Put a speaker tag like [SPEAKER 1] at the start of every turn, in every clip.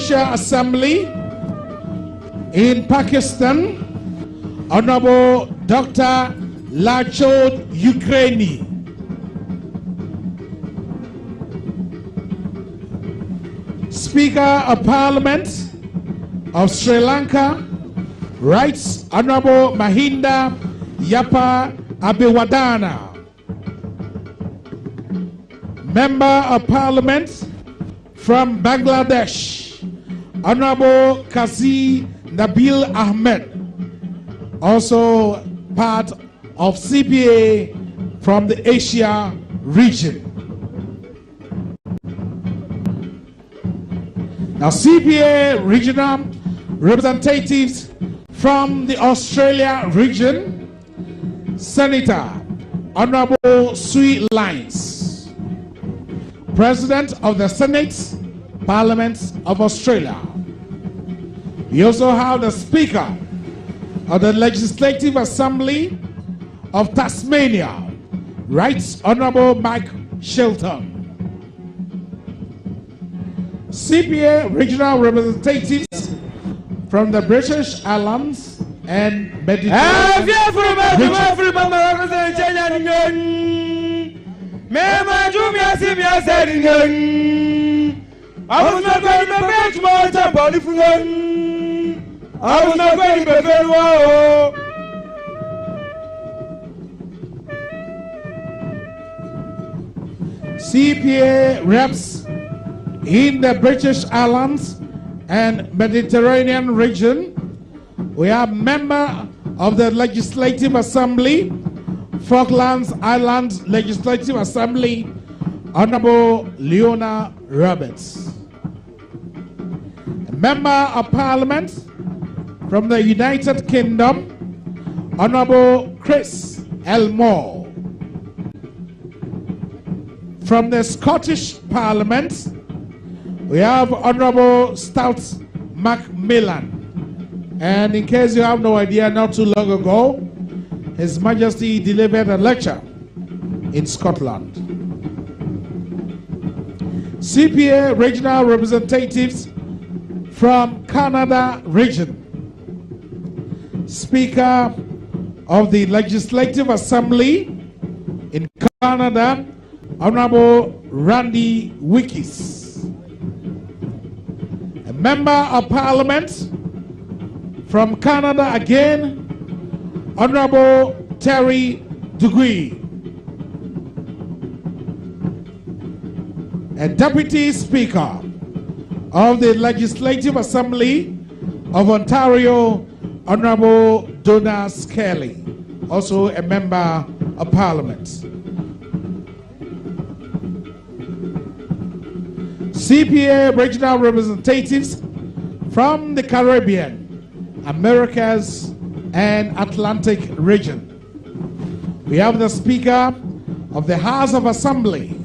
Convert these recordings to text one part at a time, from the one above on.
[SPEAKER 1] Presidential Assembly in Pakistan, Honorable Dr. Lachod Ukraini. Speaker of Parliament of Sri Lanka, Right Honorable Mahinda Yapa Abiwadana. Member of Parliament from Bangladesh, Honorable Kazi Nabil Ahmed, also part of CPA from the Asia region. Now, CPA regional representatives from the Australia region, Senator Honorable Sui Lines, President of the Senate Parliament of Australia. We also have the Speaker of the Legislative Assembly of Tasmania, Right Honorable Mike Shelton. CPA regional representatives from the British Islands and Mediterranean CPA reps in the British Islands and Mediterranean region. We are member of the Legislative Assembly, Falklands Islands Legislative Assembly, Honorable Leona Roberts. A member of Parliament from the United Kingdom, Honorable Chris Elmore. From the Scottish Parliament, we have Honorable Stout Macmillan. And in case you have no idea, not too long ago, His Majesty delivered a lecture in Scotland. CPA regional representatives from Canada region. Speaker of the Legislative Assembly in Canada, Honorable Randy Wickes. A member of Parliament from Canada again, Honorable Terry Duguay. A Deputy Speaker of the Legislative Assembly of Ontario, Honorable Donna Skelly, also a member of Parliament. CPA regional representatives from the Caribbean, Americas, and Atlantic region. We have the Speaker of the House of Assembly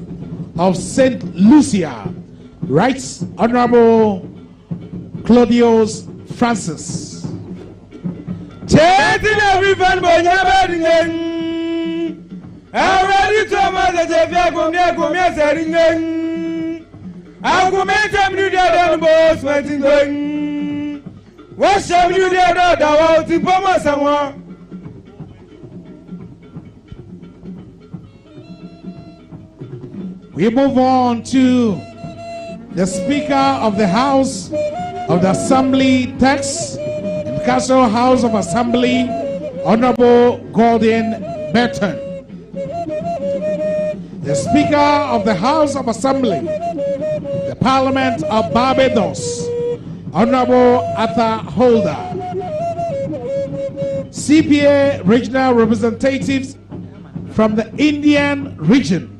[SPEAKER 1] of St. Lucia, Right Honorable Claudius Francis. We move on to the Speaker of the House of the Assembly Tax and Castle House of Assembly, Honorable Gordon Burton. The Speaker of the House of Assembly, the Parliament of Barbados, Honorable Arthur Holder. CPA regional representatives from the Indian region.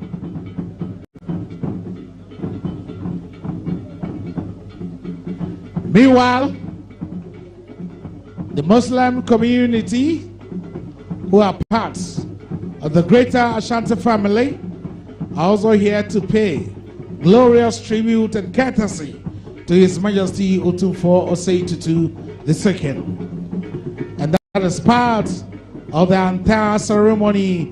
[SPEAKER 1] Meanwhile, the Muslim community who are part of the Greater Ashanti family are also here to pay glorious tribute and courtesy to His Majesty Otumfuo Osei Tutu II. And that is part of the entire ceremony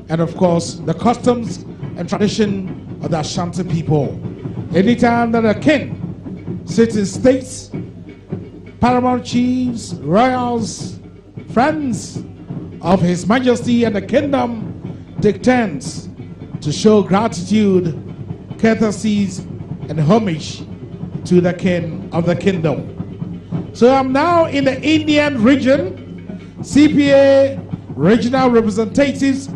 [SPEAKER 1] and, of course, the customs and tradition of the Ashanti people. Anytime that a king city states, paramount chiefs, royals, friends of His Majesty and the kingdom take turns to show gratitude, courtesies, and homage to the King of the Kingdom. So I'm now in the Indian region. CPA regional representatives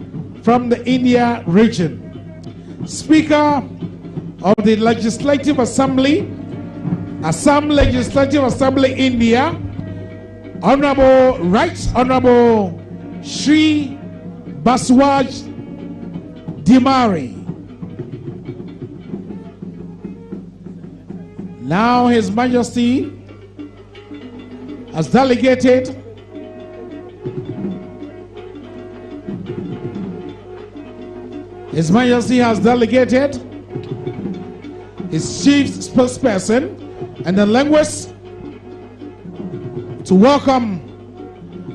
[SPEAKER 1] from the India region. Speaker of the Legislative Assembly, Assam Legislative Assembly India, Honorable Right Honorable Shri Baswaj Dimari. Now His Majesty has delegated His Majesty has delegated his chief spokesperson and the linguist to welcome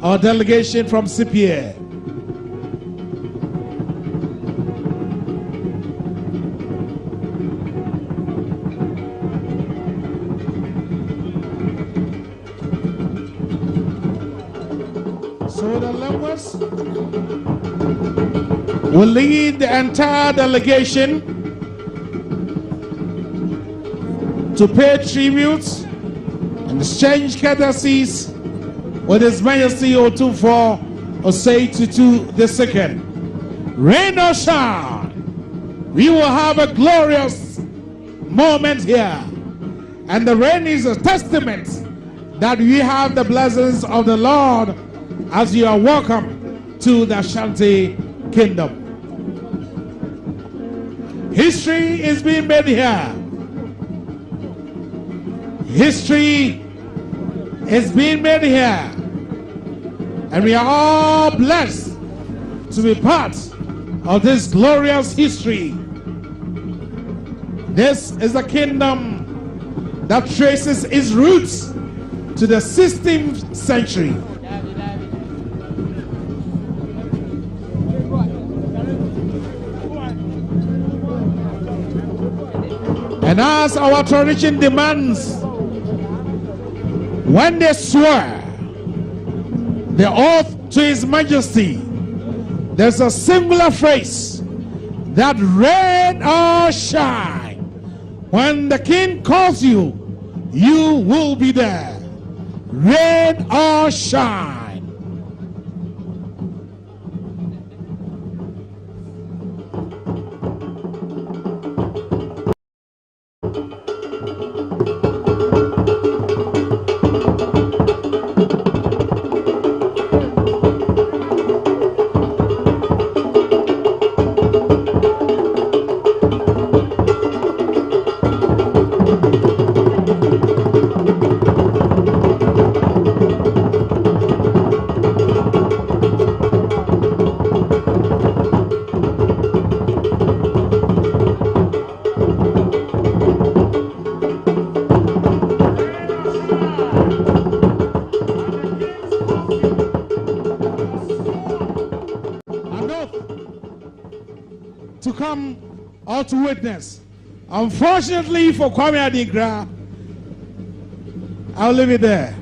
[SPEAKER 1] our delegation from CPA. So the linguist will lead the entire delegation to pay tributes and exchange courtesies with His Majesty Otumfuo Osei Tutu II. Rain or shine, we will have a glorious moment here. And the rain is a testament that we have the blessings of the Lord as you are welcome to the Ashanti Kingdom. History is being made here. History is being made here. And we are all blessed to be part of this glorious history. This is a kingdom that traces its roots to the 16th century. And as our tradition demands, when they swear the oath to His Majesty, there's a singular phrase that rain or shine. When the King calls you, you will be there. Rain or shine. To come or to witness. Unfortunately for Kwame Adinkra, I'll leave it there.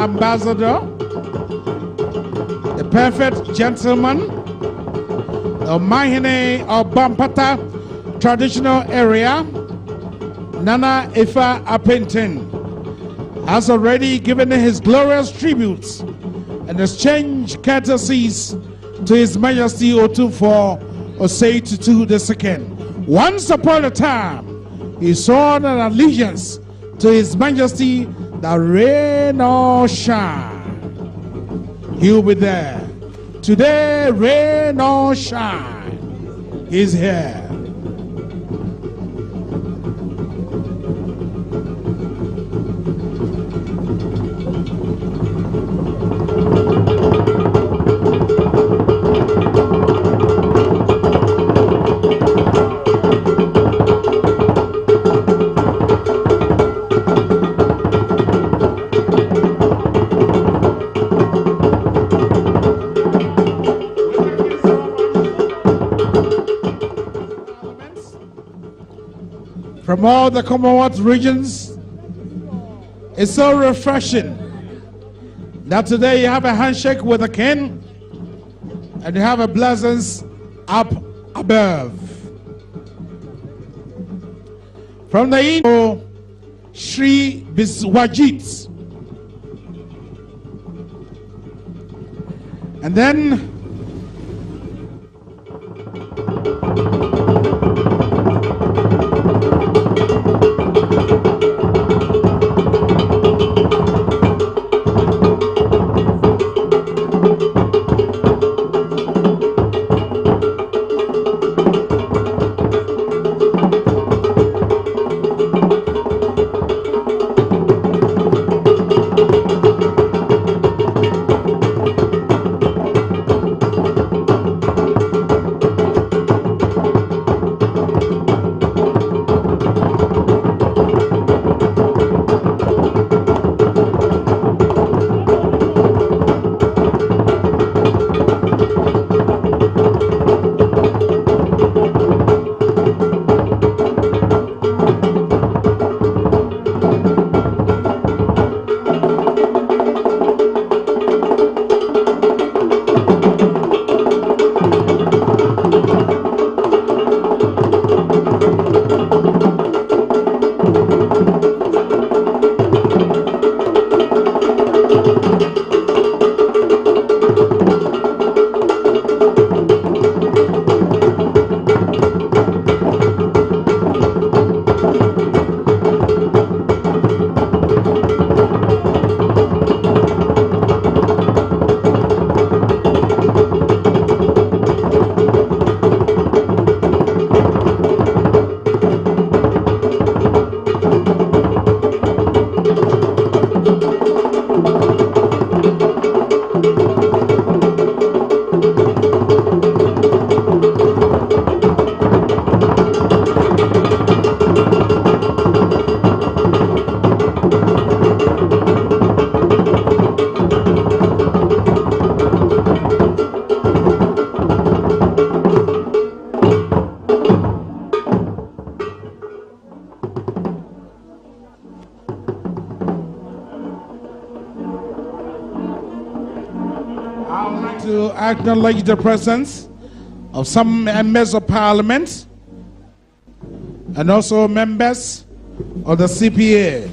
[SPEAKER 1] ambassador, the perfect gentleman, the Mahine of Bampata traditional area, Nana Ifa Apenten, has already given his glorious tributes and exchanged courtesies to His Majesty Otumfuo Osei Tutu II. Once upon a time, he swore an allegiance to His Majesty that rain or shine, he will be there. Today, rain or shine, he's here. From all the Commonwealth regions, it's so refreshing that today you have a handshake with the king and you have a blessings up above. From the Indo, Sri Biswajit. And then I would like to acknowledge the presence of some members of Parliament and also members of the CPA.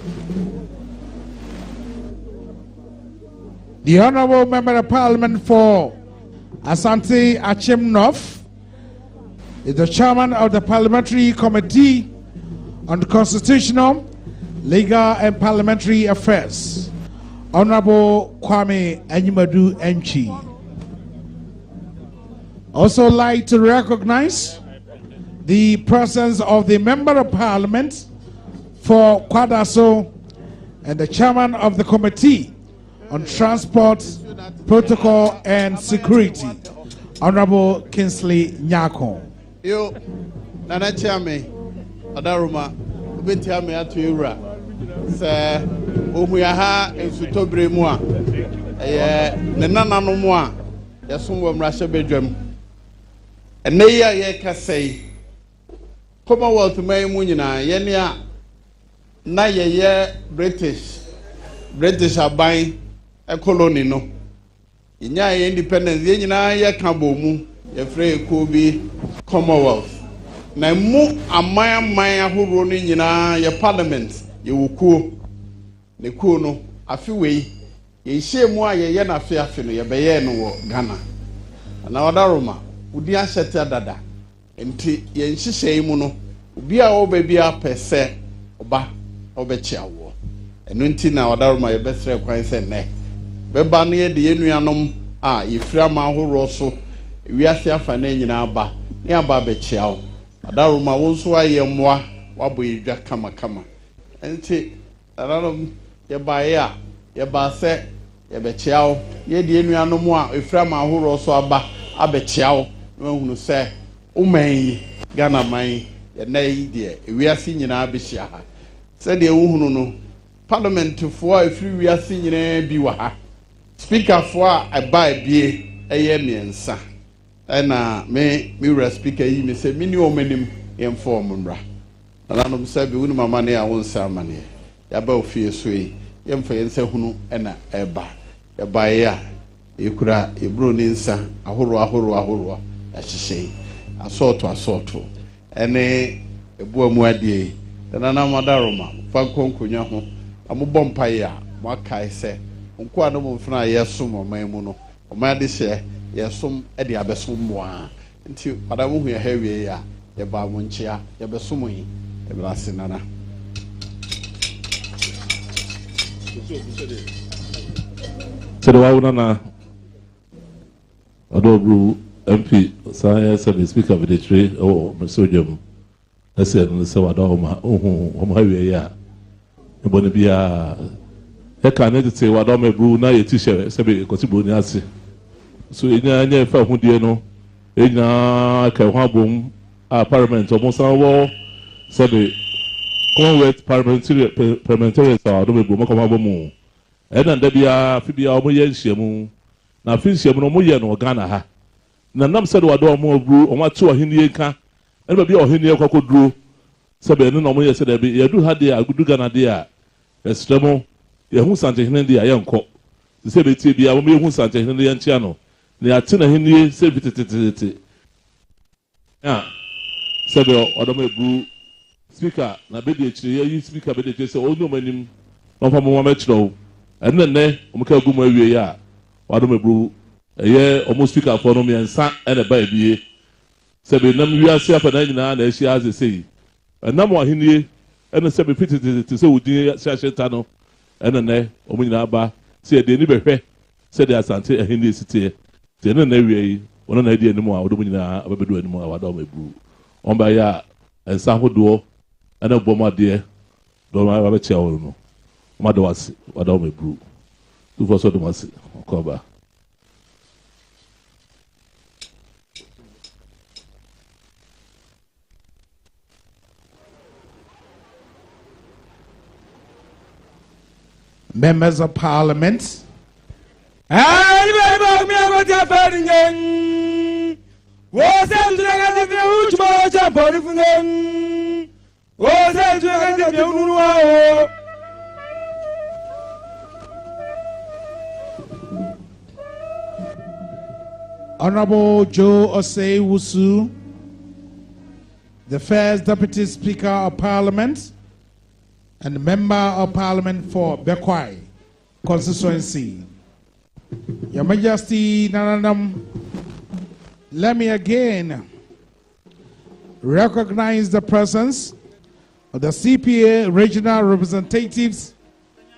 [SPEAKER 1] The Honorable Member of Parliament for Asante Achim North is the Chairman of the Parliamentary Committee on Constitutional, Legal and Parliamentary Affairs, Honorable Kwame Enyimadu Enchi. Also like to recognize the presence of the Member of Parliament for Kwadaso and the Chairman of the Committee on Transport, Protocol and Security, Honorable Kingsley Nyako.
[SPEAKER 2] Yo, Nana Chame, Adaruma, Ubetiame Atuira, Sir Omuyaha and Sutobre Moa, Nana no Moa, Yasum Russia Bedroom, and Naya Yeka say, Commonwealth May Munina, Yenia, Naya British are buying colony no. Inya independence ye nyina ye ka bomu ye frɛ ko bi Commonwealth. Na mu aman ahoro no nyina ye parliament ye wokuo. Ne kuo no afi wei ye hye mu a ye na afi no ye bɛyɛ no wɔ Ghana. Na wadaroma udi ahyɛte dada. Enti ye nhyehyɛ mu no obi a oba bia pɛsɛ oba obɛkyia wo. Eno nti na wadaroma ye bɛsrɛ kwan sɛ nɛ bɛba no ye de yenuanom a yefira ma ahoro so wiase afa na nyina aba ne aba bɛkyia wo. Wadaroma wo nso ayɛ mmoa wabɔ yedwa kama enti adarom ye bae a ye ba sɛ ye bɛkyia wo ye de yenuanom a efira ma ahoro so aba abɛkyia wo no hunu sɛ woman yi Ghana man ye na yi de wiase nyina abɛhyia ha sɛ de wo hunu no parliament fo a efiri wiase nyina bi wa ha speaker fo a aba bie ɛyɛ miensa ɛna me speaker yi me sɛ mini omanim yɛm form mbra ananom sɛ bi wonu mama ne a won sa mane ya ba ofie so yi yɛm fa yɛnsa hunu ɛna ɛba ya ekura ebro ne nsa ahoro ahyehyɛ asɔɔto ɛne ebu amu adie ɛna na madaroma fa konkonya ho amobɔ mpae a mo akae sɛ nko a no mo mfna yɛsom ɔman mu no ɔman de hyɛ yɛsom ɛde abɛsom moa nti adamu hu yɛ ha wie a yɛba mo nkyia yɛbɛsom yi ɛbrase nana
[SPEAKER 3] sɛde wawona na ɔdɔbru MP science and speaker of the tree or Mesojum. I said, so I don't know how we are. Nobody be a can't say what I'm a brew now, a teacher, Sabi Cotibuniasi. So in a fair who do you know? In a Kawabum, our parliament almost our wall, Sabi Commonwealth Parliamentary are the Bumakamabo. And then there be a Fibia Moyen Shamu. Now, Fish Yamoyan or Ghana. Na nam said wa do mo bru o ma to ohenie ka e ba bi ohenie kwakoduro se be no mo ye se da bi ye du ha de agudu Ghana de a estremo ye hu sante hene de a ye nko se be tie bia mo ye hu sante hene de ye ntia no ne ate na henie se bitete ya se be o do mo bru speaker na be de chire ye speaker be de se o no manim no fa mo ma chiro enne o mo ka gu mo awie ya wa do mo bru eye almost speaker for no me nsa ene ba ebie se be nam wiase afa na nyina na ehia aze sei nam wahenie ene se be fitete se wudi hyehyeta no ene ne omo nyina ba se de ni behwe se de asante ahenie sitie se ene na wie yi wono na de animu a wodo nyina abebedu animu a wada o mebru on ba ya nsa hodo ene bomade do ma ba chia wo no ma do wase wada o mebru tu fo so do wase ko ba.
[SPEAKER 1] Members of Parliament, Honorable Joe Osei Tutu, the first Deputy Speaker of Parliament and Member of Parliament for Bekwai constituency. Your Majesty Nananam, let me again recognize the presence of the CPA regional representatives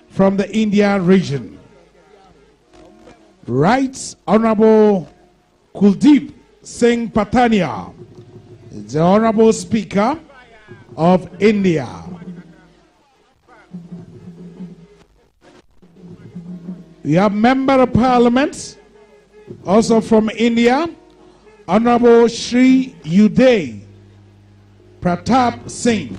[SPEAKER 1] from the Indian region. Right Honorable Kuldeep Singh Patania, the Honorable Speaker of India. We have Member of Parliament, also from India, Honorable Shri Uday Pratap Singh.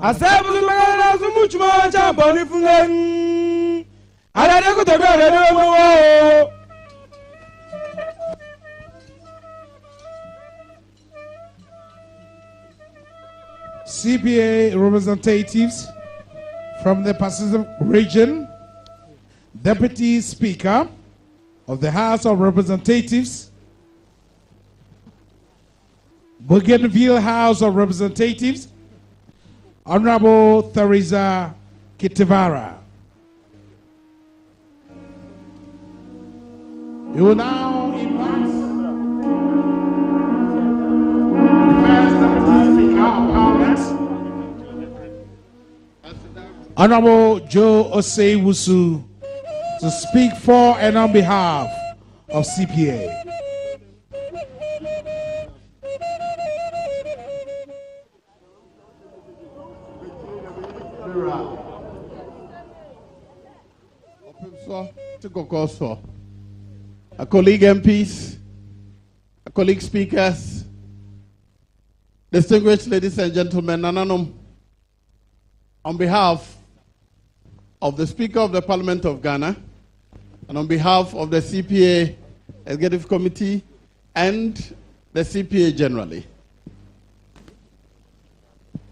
[SPEAKER 4] Asabu magana sumuchuma champo ni fungen. Adade kutobia adade mo.
[SPEAKER 1] CPA representatives from the Pacific region, Deputy Speaker of the House of Representatives, Bougainville House of Representatives, Honorable Theresa Kitivara. You will now invite the first Deputy Speaker of Parliament, Honorable Joe Osei Tutu, to speak for and on behalf of CPA.
[SPEAKER 2] A colleague MPs, a colleague speakers, distinguished ladies and gentlemen, on behalf of the Speaker of the Parliament of Ghana, and on behalf of the CPA Executive Committee and the CPA generally,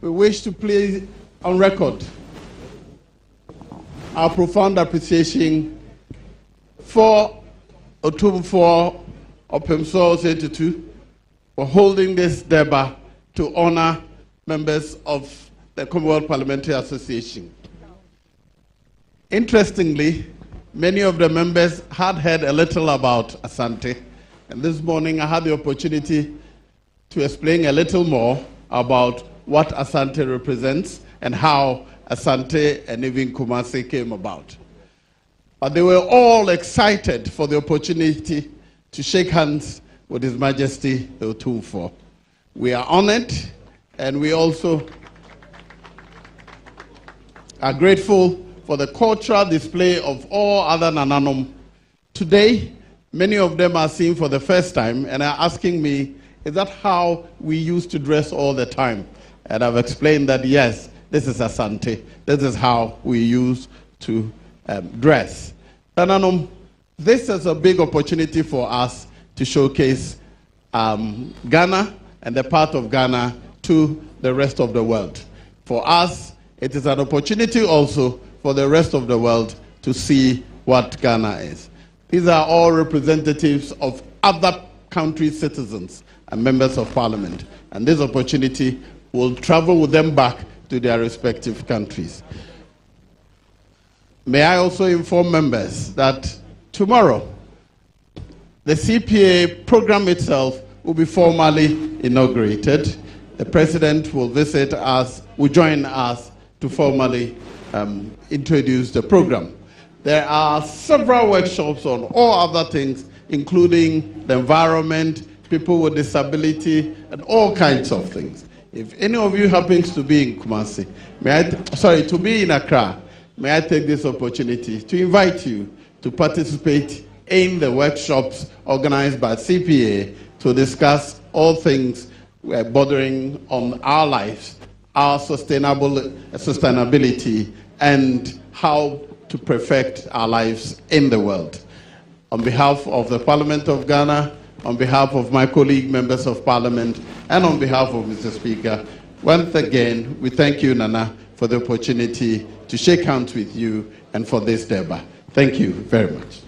[SPEAKER 2] we wish to place on record our profound appreciation for Otumfuo Osei Tutu for holding this debate to honor members of the Commonwealth Parliamentary Association. Interestingly, many of the members had heard a little about Asante, and this morning I had the opportunity to explain a little more about what Asante represents and how Asante and even Kumasi came about. But they were all excited for the opportunity to shake hands with His Majesty Otumfuo. We are honored, and we also are grateful for the cultural display of all other Nananom. Today, many of them are seen for the first time and are asking me, is that how we used to dress all the time? And I've explained that, yes, this is Asante. This is how we used to dress. Nananom, this is a big opportunity for us to showcase Ghana and the part of Ghana to the rest of the world. For us, it is an opportunity also for the rest of the world to see what Ghana is. These are all representatives of other countries' citizens and members of parliament. And this opportunity will travel with them back to their respective countries. May I also inform members that tomorrow, the CPA program itself will be formally inaugurated. The President will visit us, will join us to formally introduce the program. There are several workshops on all other things, including the environment, people with disability, and all kinds of things. If any of you happens to be in Kumasi, to be in Accra, may I take this opportunity to invite you to participate in the workshops organized by CPA to discuss all things bordering on our lives, our sustainability, and how to perfect our lives in the world. On behalf of the Parliament of Ghana, on behalf of my colleague members of Parliament, and on behalf of Mr. Speaker, once again, we thank you, Nana, for the opportunity to shake hands with you and for this debate. Thank you very much.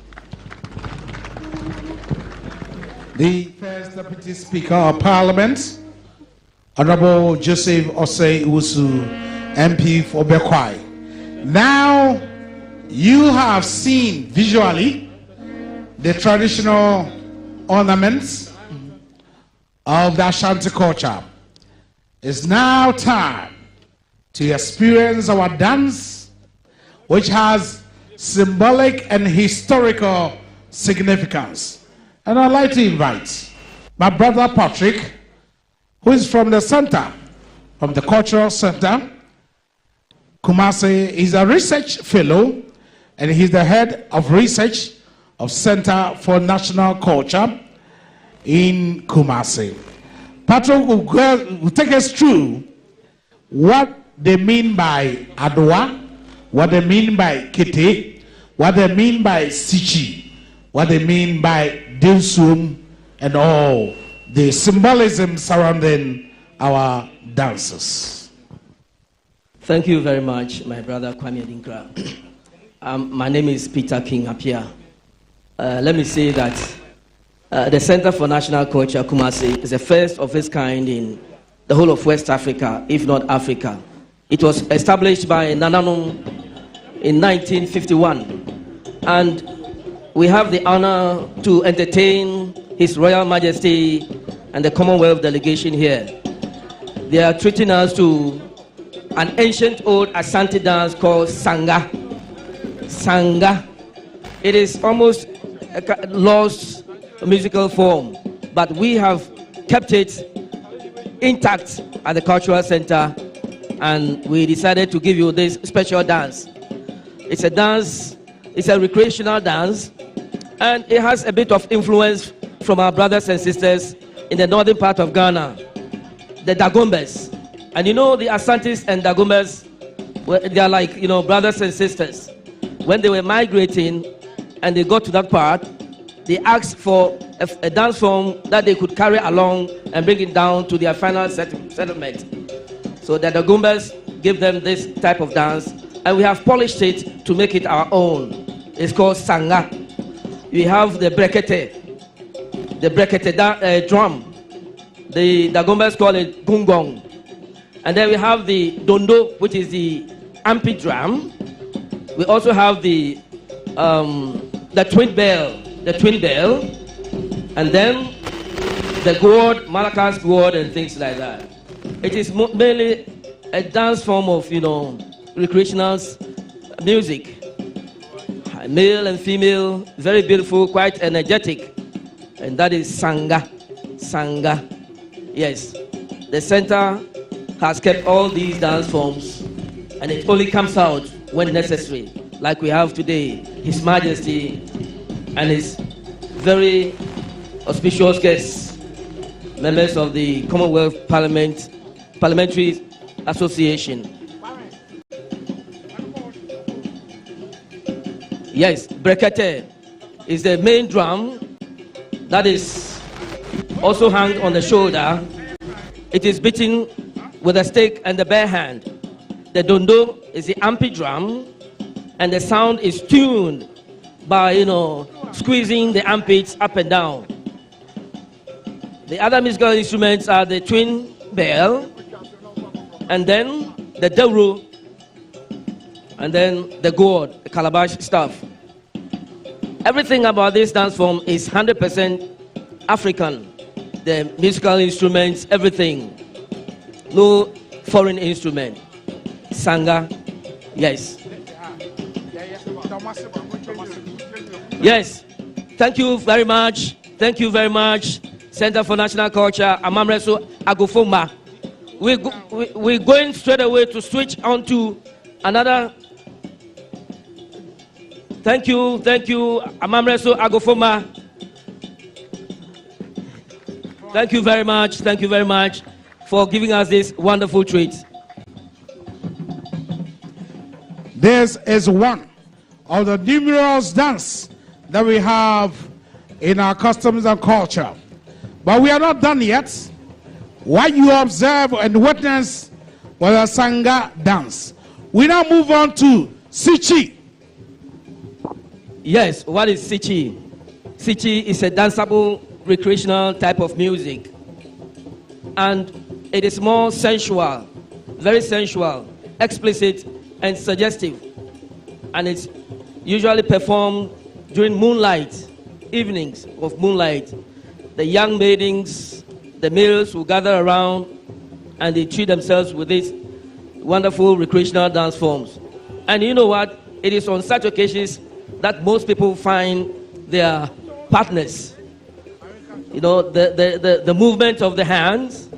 [SPEAKER 1] The first Deputy Speaker of Parliament, Honorable Joseph Osei Tutu, MP for Bekwai. Now, you have seen visually the traditional ornaments of the Ashanti culture. It's now time to experience our dance, which has symbolic and historical significance. And I'd like to invite my brother Patrick, who is from the center, from the Cultural Center. Kumasi is a research fellow, and he's the head of research of Center for National Culture in Kumasi. Patrick will take us through what they mean by Adwa, what they mean by Kete, what they mean by Sichi, what they mean by Dilsum, and all the symbolism surrounding our dances.
[SPEAKER 5] Thank you very much, my brother Kwame Adinkra. My name is Peter King Apia. Let me say that the Center for National Culture, Kumasi, is the first of its kind in the whole of West Africa, if not Africa. It was established by Nananum in 1951. And we have the honor to entertain His Royal Majesty and the Commonwealth Delegation here. They are treating us to an ancient old Asante dance called Sanga. Sanga. It is almost a lost musical form, but we have kept it intact at the Cultural Center, and we decided to give you this special dance. It's a dance, it's a recreational dance, and it has a bit of influence from our brothers and sisters in the northern part of Ghana, the Dagombes. And you know, the Asantes and Dagombes, they are like, you know, brothers and sisters. When they were migrating and they got to that part, they asked for a dance form that they could carry along and bring it down to their final settlement. So the Dagombes give them this type of dance, and we have polished it to make it our own. It's called Sanga. We have the brekete drum. The Dagombes call it gungong. And then we have the dondo, which is the ampi drum. We also have the twin bell, and then the gourd, Malacca's gourd, and things like that. It is mainly a dance form of, you know, recreational music. Male and female, very beautiful, quite energetic. And that is Sanga. Sanga. Yes. The center has kept all these dance forms, and it only comes out when necessary, like we have today. His Majesty and his very auspicious guests, members of the Commonwealth Parliamentary Association. Yes, brekete is the main drum that is also hung on the shoulder. It is beaten with a stick and the bare hand. The dondo is the ampi drum, and the sound is tuned by, you know, squeezing the armpits up and down. The other musical instruments are the twin bell, and then the dawro, and then the gourd, the calabash stuff. Everything about this dance form is 100% African. The musical instruments, everything. No foreign instrument. Sanga, yes. Yes, thank you very much. Thank you very much, Center for National Culture, Amamreso Agofoma. We're going straight away to switch on to another. Thank you, Amamreso Agofoma. Thank you very much for giving us this wonderful treat.
[SPEAKER 1] This is one of the numerous dance that we have in our customs and culture. But we are not done yet. What you observe and witness was a Sanga dance. We now move on to Sichi.
[SPEAKER 5] Yes, what is Sichi? Sichi is a danceable, recreational type of music. And it is more sensual, very sensual, explicit, and suggestive. And it's usually performed during moonlight, evenings of moonlight. The young maidens, the males will gather around and they treat themselves with these wonderful recreational dance forms. And you know what? It is on such occasions that most people find their partners. You know, the movement of the hands,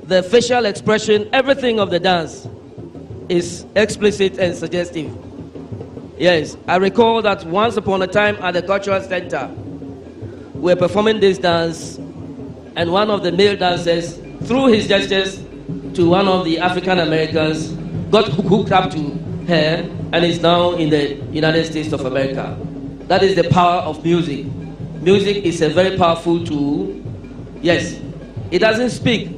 [SPEAKER 5] the facial expression, everything of the dance is explicit and suggestive. Yes, I recall that once upon a time at the Cultural Center, we were performing this dance, and one of the male dancers, through his gestures, to one of the African Americans, got hooked up to her, and is now in the United States of America. That is the power of music. Music is a very powerful tool. Yes, it doesn't speak,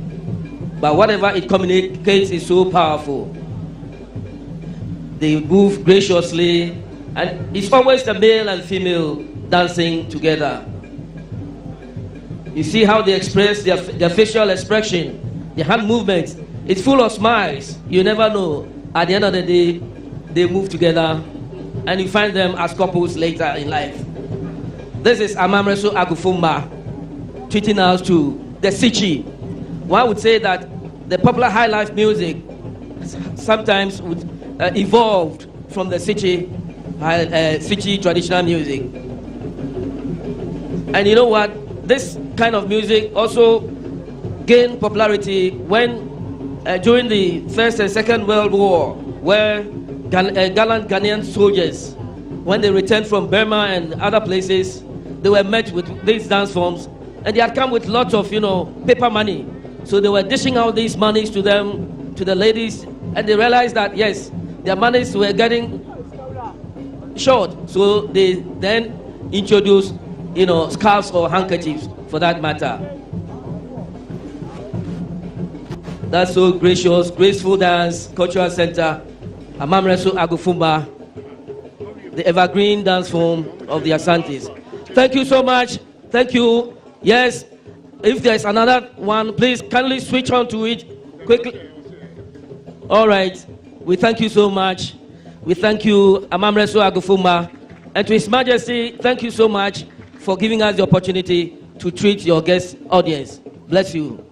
[SPEAKER 5] but whatever it communicates is so powerful. They move graciously, and it's always the male and female dancing together. You see how they express their facial expression, their hand movements. It's full of smiles. You never know. At the end of the day, they move together, and you find them as couples later in life. This is Amamreso Agufumba treating us to the Sichi. One would say that the popular high life music sometimes would evolved from the Sichi traditional music. And you know what? This kind of music also gained popularity when during the First and Second World War, where gallant Ghanaian soldiers, when they returned from Burma and other places, they were met with these dance forms, and they had come with lots of, paper money. So they were dishing out these monies to them, to the ladies, and they realized that, yes, their monies were getting short. So they then introduced, scarves or handkerchiefs, for that matter. That's so gracious, graceful dance, cultural center, Amamreso Agufumba, the evergreen dance form of the Asantes. Thank you so much. Thank you. Yes, if there's another one, please kindly switch on to it quickly. All right. We thank you so much. We thank you, Amamreso Agufumba. And to His Majesty, thank you so much for giving us the opportunity to treat your guest audience. Bless you.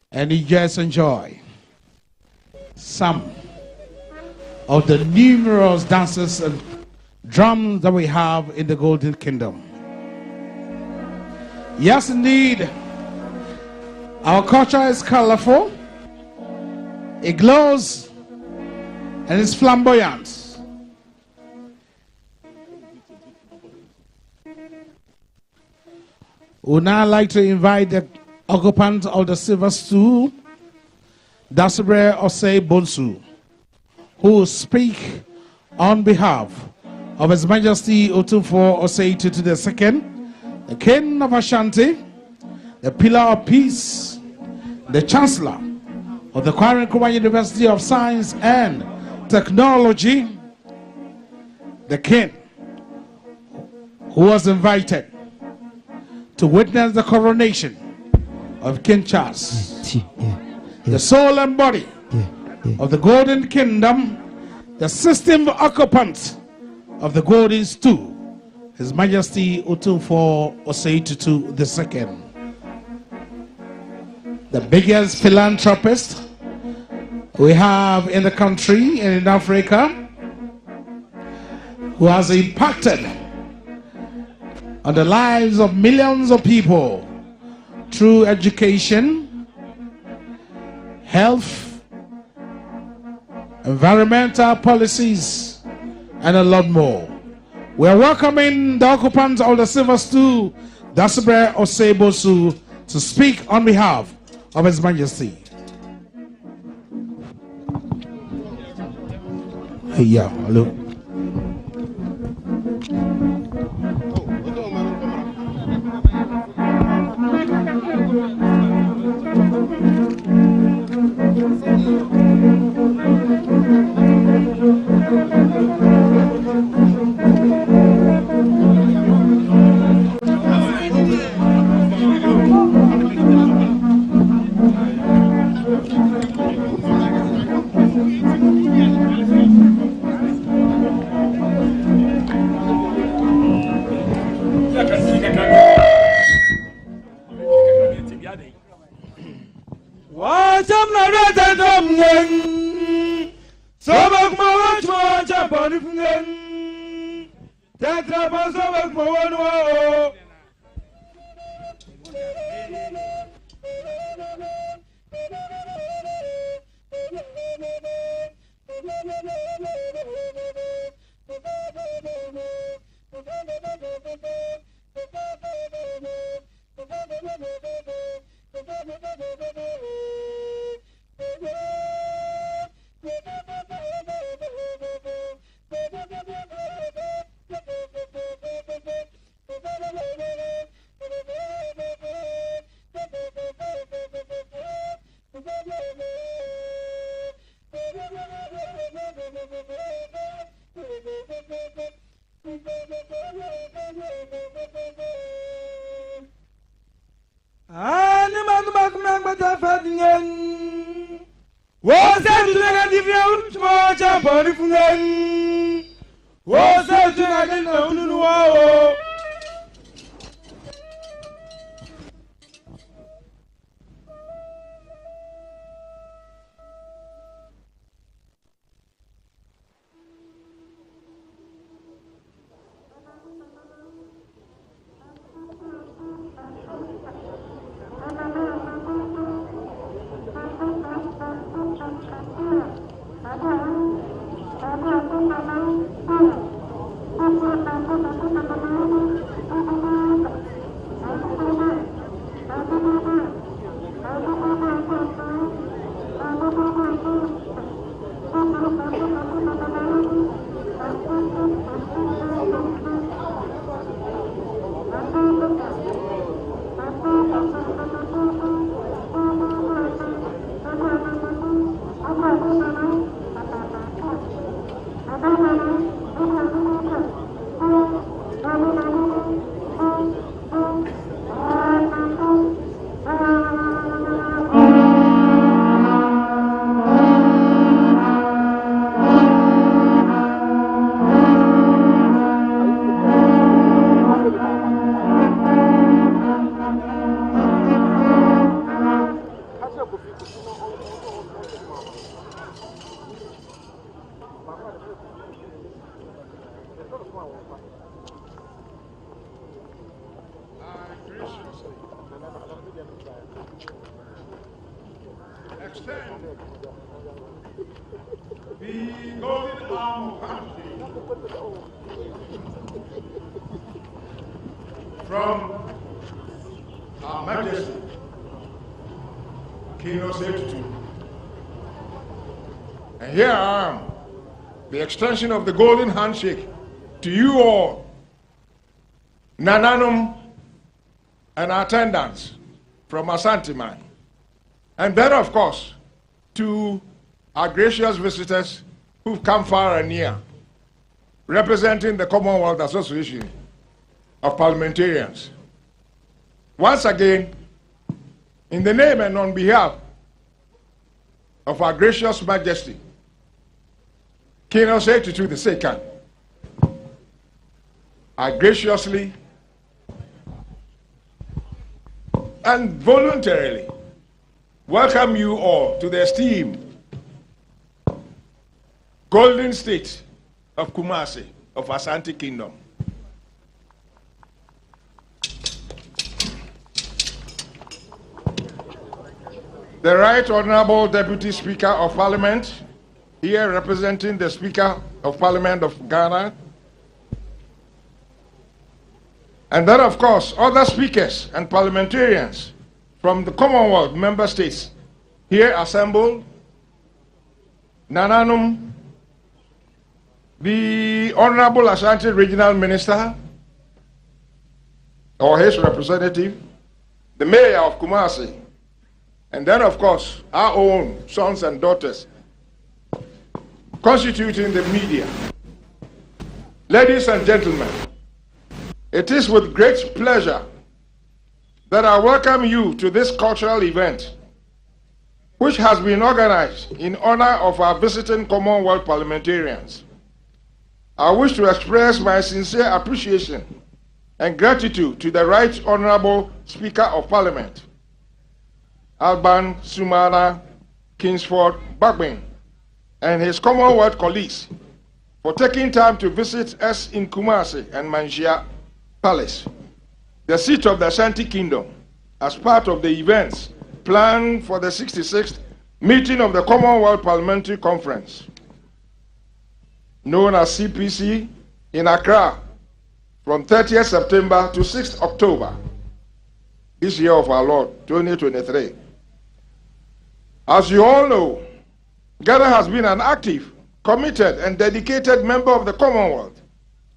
[SPEAKER 1] And you just enjoy some of the numerous dances and drums that we have in the Golden Kingdom. Yes, indeed, our culture is colorful, it glows, and it's flamboyant. We would now like to invite the occupant of the silver stool, Dasibre Osei Bonsu, who will speak on behalf of His Majesty Otumfuo Osei Tutu II, the King of Ashanti, the Pillar of Peace, the Chancellor of the Kwame Nkrumah University of Science and Technology, the King who was invited to witness the coronation of King Charles, the soul and body of the Golden Kingdom, the system occupant of the Golden Stool, His Majesty Otumfuo Osei Tutu II, the biggest philanthropist we have in the country and in Africa, who has impacted on the lives of millions of people through education, health, environmental policies, and a lot more. We are welcoming the occupants of the silver stool, Dasibre Osei Bonsu, to speak on behalf of His Majesty. Hey, yeah, hello.
[SPEAKER 4] Tetra fungen. Osei Tutu na divya uchmo chamboni fungen. Osei Tutu na dina ununu wao.
[SPEAKER 6] Extend the golden arm of handshake from Our Majesty King Osei Tutu. And here I am, the extension of the golden handshake to you all, Nananum and attendants from Asante Man. And then, of course, to our gracious visitors who've come far and near, representing the Commonwealth Association of Parliamentarians. Once again, in the name and on behalf of our gracious Majesty, King Osei Tutu II, I graciously and voluntarily welcome you all to the esteemed Golden State of Kumasi of Asante Kingdom. The Right Honorable Deputy Speaker of Parliament, here representing the Speaker of Parliament of Ghana, and then, of course, other speakers and parliamentarians from the Commonwealth member states here assembled, Nananum, the Honorable Ashanti Regional Minister, or his representative, the Mayor of Kumasi, and then, of course, our own sons and daughters constituting the media. Ladies and gentlemen, it is with great pleasure that I welcome you to this cultural event, which has been organized in honor of our visiting Commonwealth parliamentarians. I wish to express my sincere appreciation and gratitude to the Right Honorable Speaker of Parliament, Alban Sumana Kingsford Bagbin, and his Commonwealth colleagues for taking time to visit us in Kumasi and Manjia Palace, the seat of the Ashanti Kingdom, as part of the events planned for the 66th meeting of the Commonwealth Parliamentary Conference, known as CPC, in Accra, from 30th September to 6th October, this year of our Lord, 2023. As you all know, Ghana has been an active, committed, and dedicated member of the Commonwealth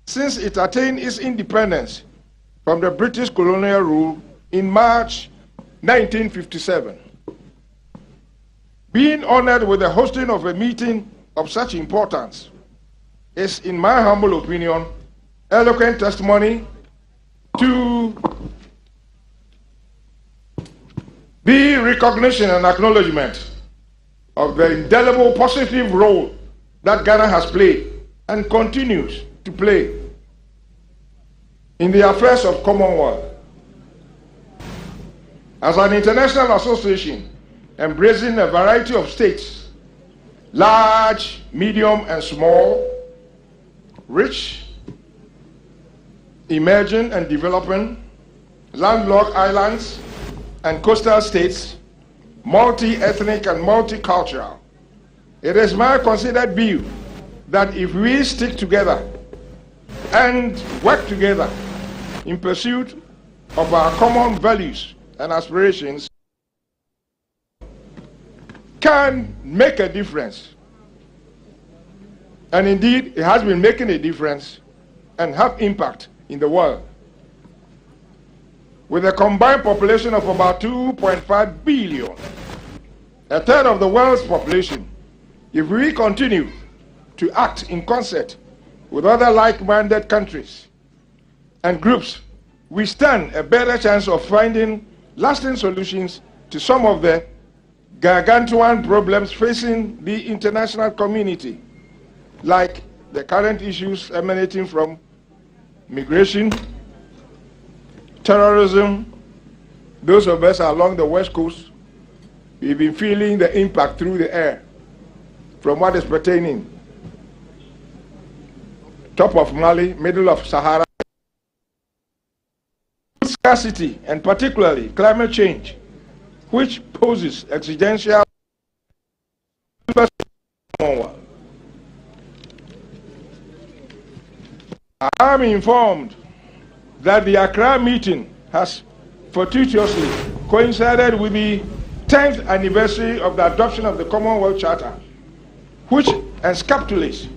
[SPEAKER 6] since it attained its independence from the British colonial rule in March 1957. Being honored with the hosting of a meeting of such importance is, in my humble opinion, eloquent testimony to The recognition and acknowledgement of the indelible positive role that Ghana has played and continues to play in the affairs of Commonwealth. As an international association embracing a variety of states, large, medium, and small, rich, emerging and developing, landlocked islands and coastal states, multi-ethnic and multicultural, it is my considered view that if we stick together and work together in pursuit of our common values and aspirations, can make a difference. And indeed, it has been making a difference and have impact in the world. With a combined population of about 2.5 billion, a third of the world's population, if we continue to act in concert with other like-minded countries and groups, we stand a better chance of finding lasting solutions to some of the gargantuan problems facing the international community, like the current issues emanating from migration, terrorism. Those of us along the West Coast, we've been feeling the impact through the air from what is pertaining top of Mali, middle of Sahara, scarcity, and particularly climate change, which poses existential I am informed that the Accra meeting has fortuitously coincided with the 10th anniversary of the adoption of the Commonwealth Charter, which encapsulates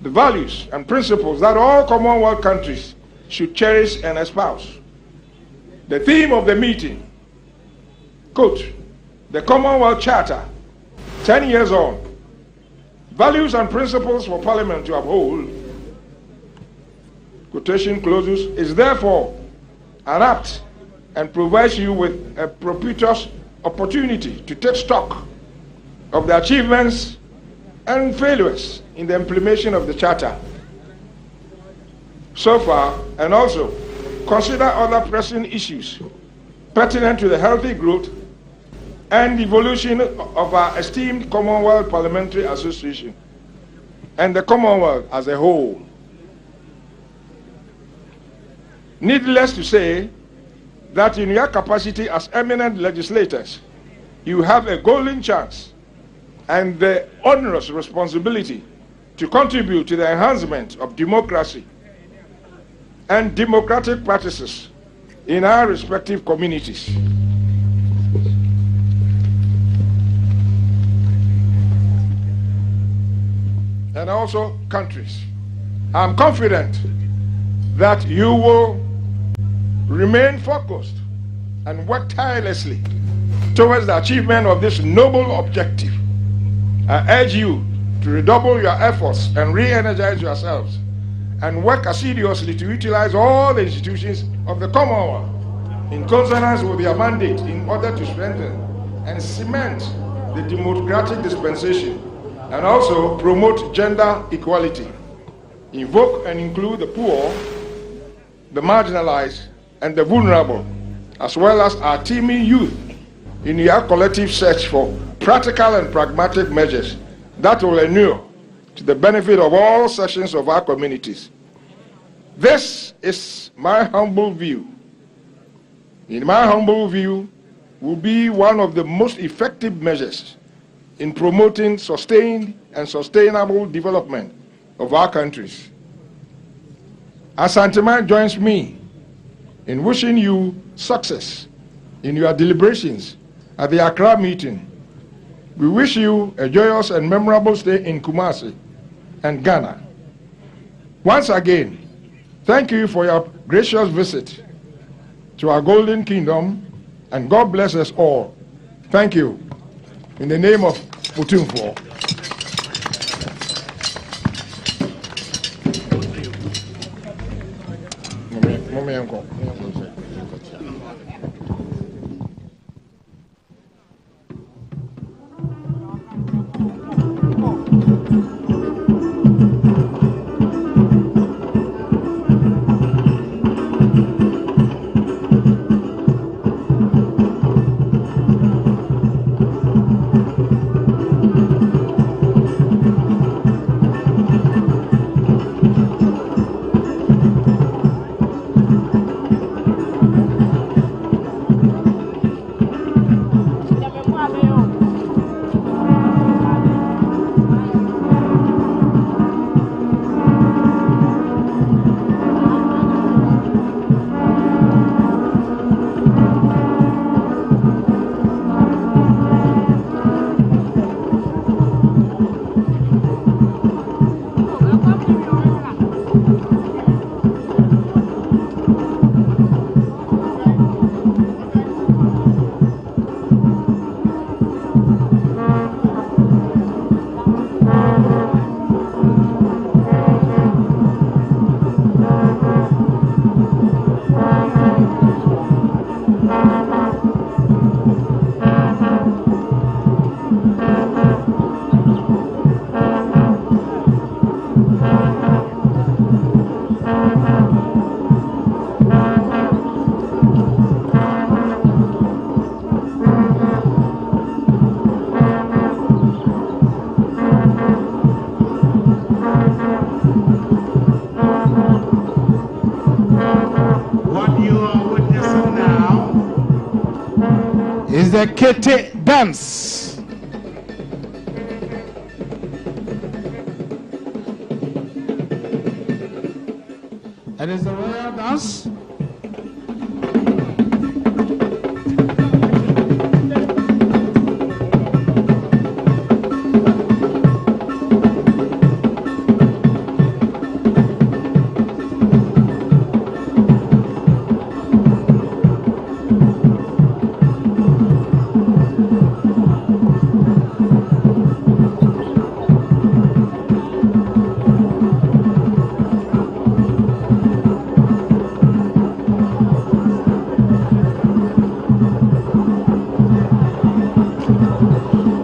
[SPEAKER 6] the values and principles that all Commonwealth countries should cherish and espouse. The theme of the meeting, quote, the Commonwealth Charter, 10 years on, values and principles for Parliament to uphold, quotation closes, is therefore an apt and provides you with a propitious opportunity to take stock of the achievements and failures in the implementation of the Charter so far, and also consider other pressing issues pertinent to the healthy growth and evolution of our esteemed Commonwealth Parliamentary Association and the Commonwealth as a whole. Needless to say that in your capacity as eminent legislators, you have a golden chance and the onerous responsibility to contribute to the enhancement of democracy and democratic practices in our respective communities. And also countries. I'm confident that you will remain focused and work tirelessly towards the achievement of this noble objective. I urge you to redouble your efforts and re-energize yourselves and work assiduously to utilize all the institutions of the Commonwealth in consonance with your mandate in order to strengthen and cement the democratic dispensation and also promote gender equality, invoke and include the poor, the marginalized, and the vulnerable, as well as our teeming youth in your collective search for practical and pragmatic measures that will inure to the benefit of all sections of our communities. This is my humble view. In my humble view, will be one of the most effective measures in promoting sustained and sustainable development of our countries. As Santiman joins me in wishing you success in your deliberations at the Accra meeting, we wish you a joyous and memorable stay in Kumasi and Ghana. Once again, thank you for your gracious visit to our golden kingdom, and God bless us all. Thank you. In the name of Otumfuo.
[SPEAKER 1] is the Kete dance. That is the royal dance.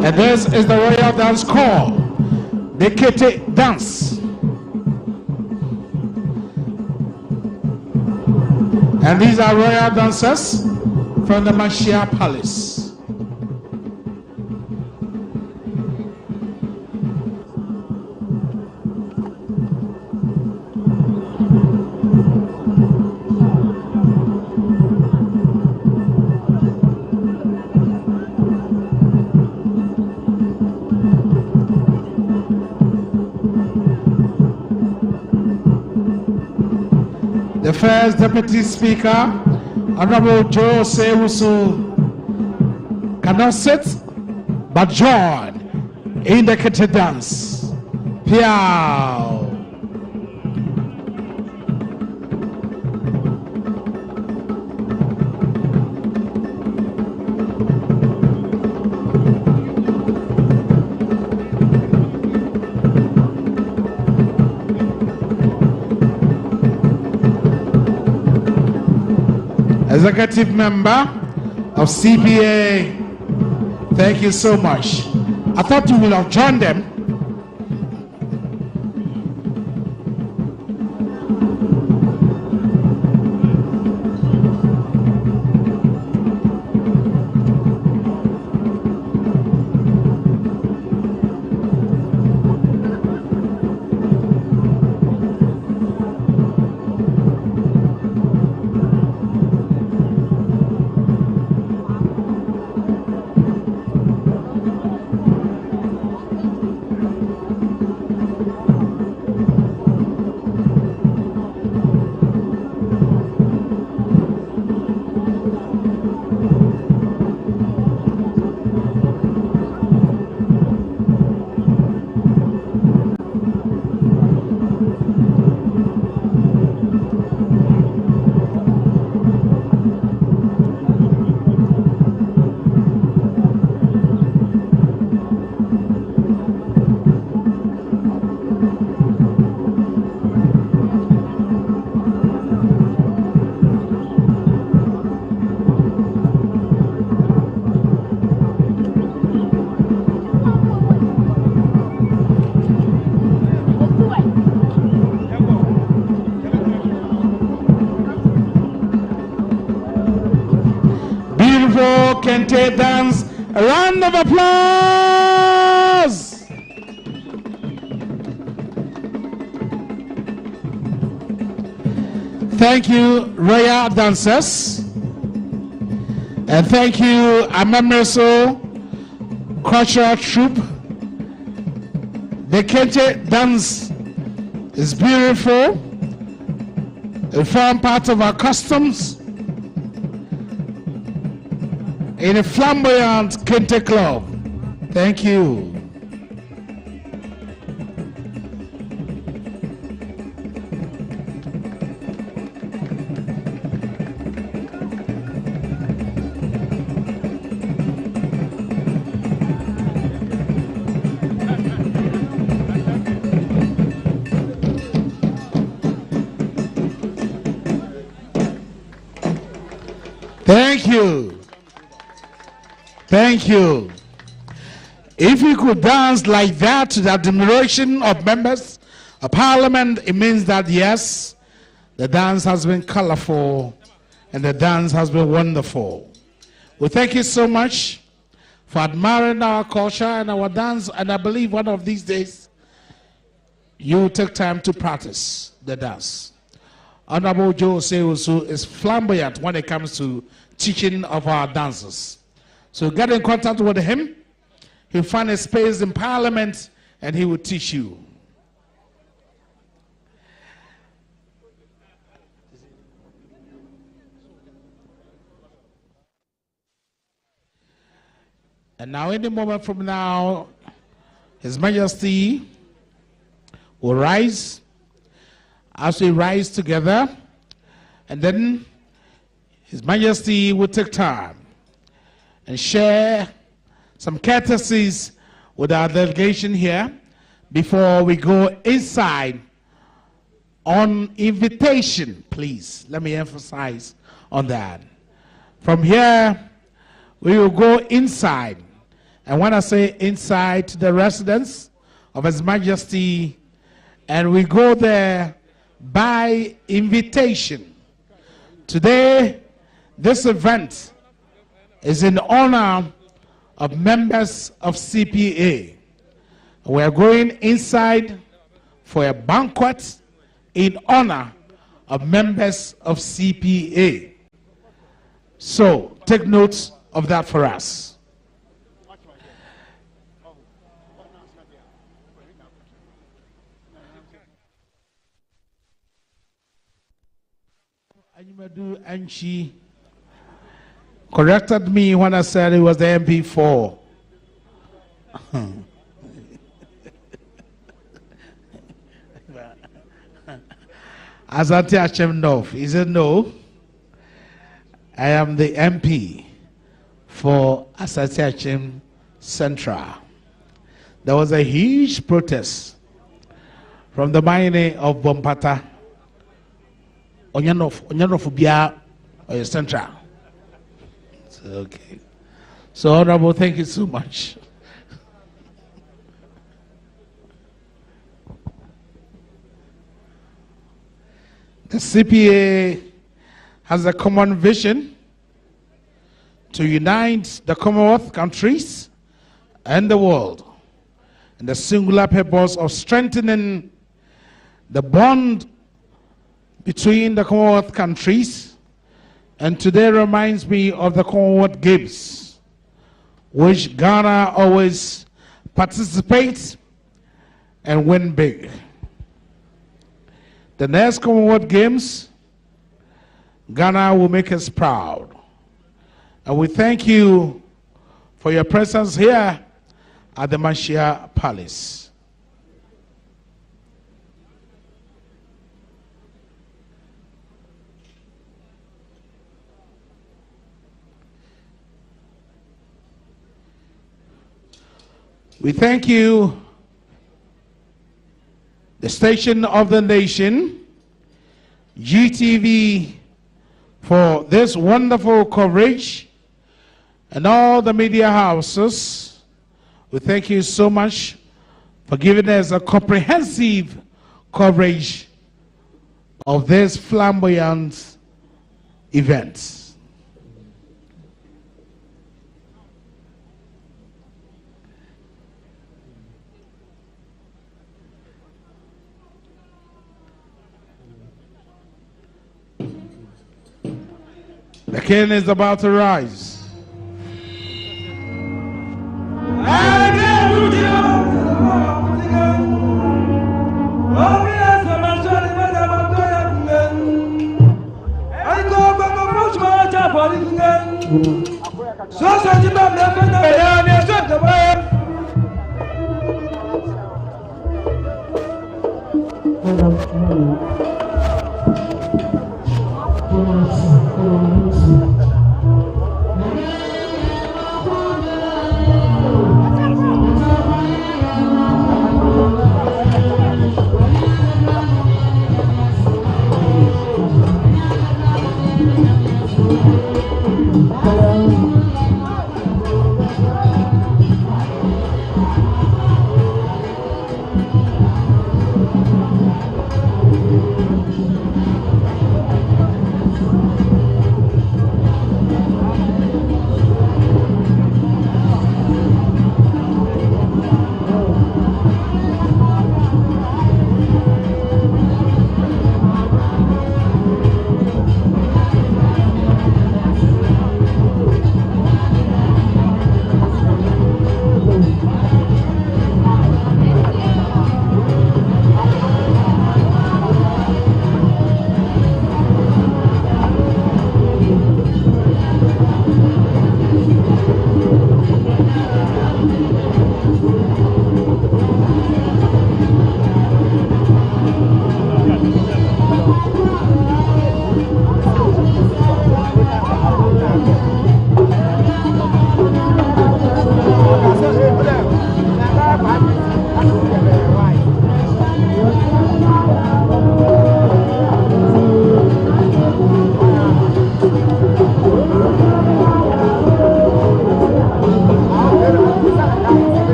[SPEAKER 1] And this is the royal dance called the Kete dance. And these are royal dancers from the Mashia Palace. The first Deputy Speaker, Honorable Osei Tutu, cannot sit but join in the Kete dance. Piao. Executive member of CPA, thank you so much. I thought you would have joined them. Kente dance. A round of applause. Thank you, royal dancers. And thank you, Amameso cultural troupe. The Kente dance is beautiful. It forms part of our customs in a flamboyant Kente club. Thank you. Thank you. Thank you. If you could dance like that to the admiration of members of Parliament, it means that yes, the dance has been colorful and the dance has been wonderful. We thank you so much for admiring our culture and our dance, and I believe one of these days you will take time to practice the dance. Honorable Osei Tutu is flamboyant when it comes to teaching of our dancers. So get in contact with him. He'll find a space in Parliament and he will teach you. And now, any moment from now, His Majesty will rise. As we rise together, and then His Majesty will take time and share some courtesies with our delegation here before we go inside on invitation, please. Let me emphasize on that. From here, we will go inside. And when I say inside, to the residence of His Majesty, and we go there by invitation. Today, this event is in honor of members of CPA. We are going inside for a banquet in honor of members of CPA. So, take note of that for us. Anyimadu Anchi corrected me when I said it was the MP4. Azati Achemnov, he said no. I am the MP for Asante Achem Central. There was a huge protest from the mining of Bompata. Onyanofobia or Central. Okay. So, Honorable, thank you so much. The CPA has a common vision to unite the Commonwealth countries and the world in the singular purpose of strengthening the bond between the Commonwealth countries. And today reminds me of the Commonwealth Games, which Ghana always participates and win big. The next Commonwealth Games, Ghana will make us proud. And we thank you for your presence here at the Manshia Palace. We thank you, the station of the nation, GTV, for this wonderful coverage, and all the media houses. We thank you so much for giving us a comprehensive coverage of this flamboyant event. The king is about to rise.